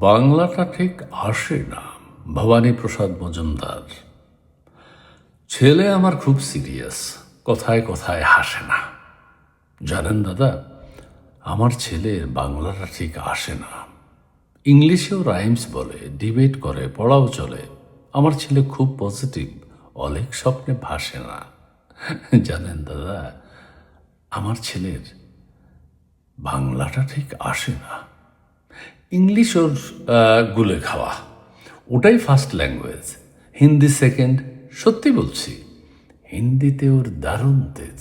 বাংলাটা ঠিক আসে না। ভবানী প্রসাদ মজুমদার। ছেলে আমার খুব সিরিয়াস, কথায় কথায় হাসে না। জানেন দাদা, আমার ছেলের বাংলাটা ঠিক আসে না। ইংলিশেও রাইমস বলে, ডিবেট করে, পড়াও চলে। আমার ছেলে খুব পজিটিভ, অনেক স্বপ্নে ভাসে না। জানেন দাদা, আমার ছেলের বাংলাটা ঠিক আসে না। ইংলিশ ওর গুলে খাওয়া, ওটাই ফার্স্ট ল্যাঙ্গুয়েজ, হিন্দি সেকেন্ড। সত্যি বলছি, হিন্দিতে ওর দারুণ তেজ।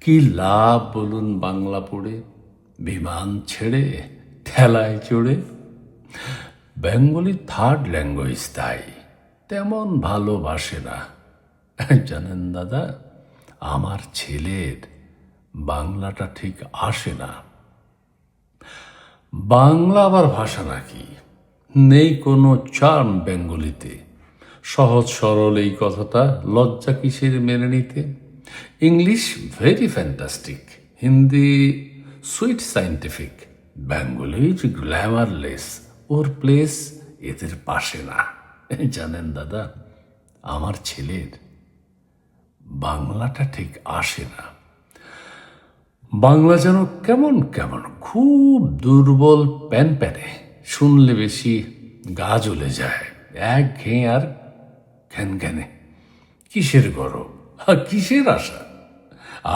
কি লাভ বলুন বাংলা পড়ে, বিমান ছেড়ে ঠেলায় চড়ে। বেঙ্গলি থার্ড ল্যাঙ্গুয়েজ, তাই তেমন ভালোবাসে না। জানেন দাদা, আমার ছেলের বাংলাটা ঠিক আসে না। বাংলা আবার ভাষা নাকি? নেই কোনো চার্ম বেঙ্গলিতে। সহজ সরল এই কথাটা, লজ্জা কিসের মেনে নিতে। English very fantastic, Hindi sweet scientific, Bengali glamourless. ওর প্লেস এদের পাশে না। জানেন দাদা, আমার ছেলের বাংলাটা ঠিক আসে না। বাংলা যেন কেমন কেমন, খুব দুর্বল, প্যান প্যানে, শুনলে বেশি গা জ্বলে যায়, এক ঘেঁ আর ঘ্যান ঘ্যানে। কিসের গরব আর কিসের আশা,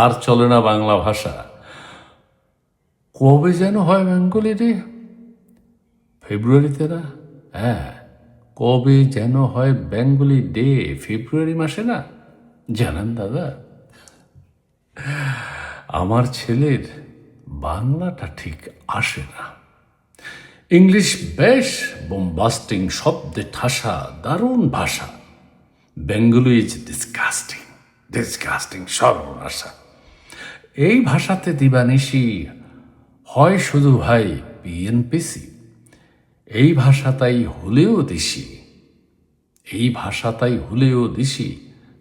আর চলে না বাংলা ভাষা। কবে যেন হয় বেঙ্গলি ডে? ফেব্রুয়ারিতে না? হ্যাঁ, কবে যেন হয় বেঙ্গলি ডে? ফেব্রুয়ারি মাসে না? জানেন দাদা, আমার ছেলের বাংলাটা ঠিক আসে না। ইংলিশ বেশ বোমবাস্টিং, শব্দে ঠাসা, দারুণ ভাষা। বেঙ্গলি ইজ ডিসকাস্টিং, ডিসকাস্টিং, সর্বনাশা। এই ভাষাতে দিবানিশি হয় শুধু ভাই পিএনপিসি। এই ভাষাটাই হলেও দিশি, এই ভাষাটাই হলেও দিশি,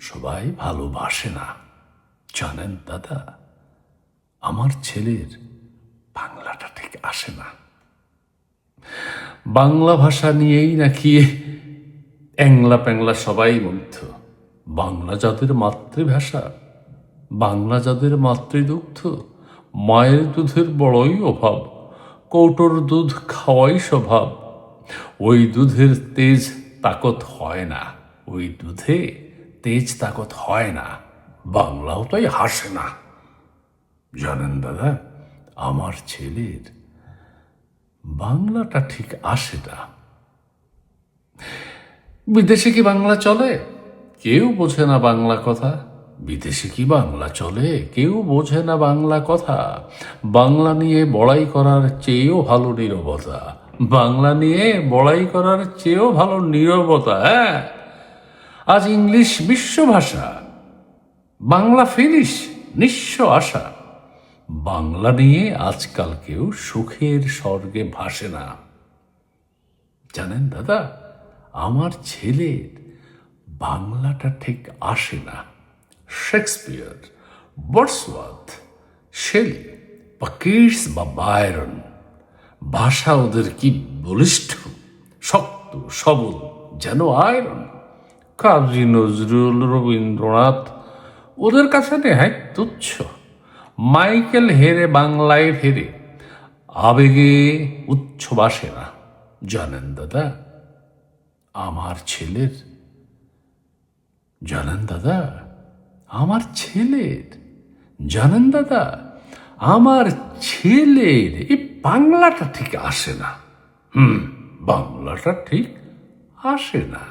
সবাই ভালোবাসে না। জানেন দাদা, আমার ছেলের বাংলাটা ঠিক আসে না। বাংলা ভাষা নিয়েই নাকি অ্যাংলা প্যাংলা সবাই মুগ্ধ। বাংলা যাদের মাতৃভাষা, বাংলা যাদের মাতৃদুগ্ধ, মায়ের দুধের বড়ই অভাব, কৌটোর দুধ খাওয়াই স্বভাব। ওই দুধের তেজ তাকত হয় না, ওই দুধে তেজ তাকত হয় না, বাংলাও তাই হাসে না। জানেন দাদা, আমার ছেলের বাংলাটা ঠিক আসে না। বিদেশে কি বাংলা চলে? কেউ বোঝে না বাংলা কথা। বিদেশে কি বাংলা চলে? কেউ বোঝে না বাংলা কথা। বাংলা নিয়ে বড়াই করার চেয়েও ভালো নীরবতা, বাংলা নিয়ে বড়াই করার চেয়েও ভালো নীরবতা। হ্যাঁ, আজ ইংলিশ বিশ্বভাষা, বাংলা ফিনিশ নিঃস্ব আশা। বাংলা নিয়ে আজকাল কেউ সুখের স্বর্গে ভাসে না। জানেন দাদা, আমার ছেলের বাংলাটা ঠিক আসে না। শেক্সপিয়ার, ওয়ার্ডসওয়ার্থ, শেলি বা কিটস বা বায়রন, ভাষা ওদের কি বলিষ্ঠ, শক্ত, সবল, যেন আয়রন। কাজী নজরুল, রবীন্দ্রনাথ ওদের কাছে নেহায় তুচ্ছ। মাইকেল হেরে বাংলায় ফেরে, আবেগে উচ্ছ্বাসে না। জানেন দাদা, আমার ছেলের, জানেন দাদা, আমার ছেলের, জানেন দাদা, আমার ছেলের এই বাংলাটা ঠিক আসে না। বাংলাটা ঠিক আসে না।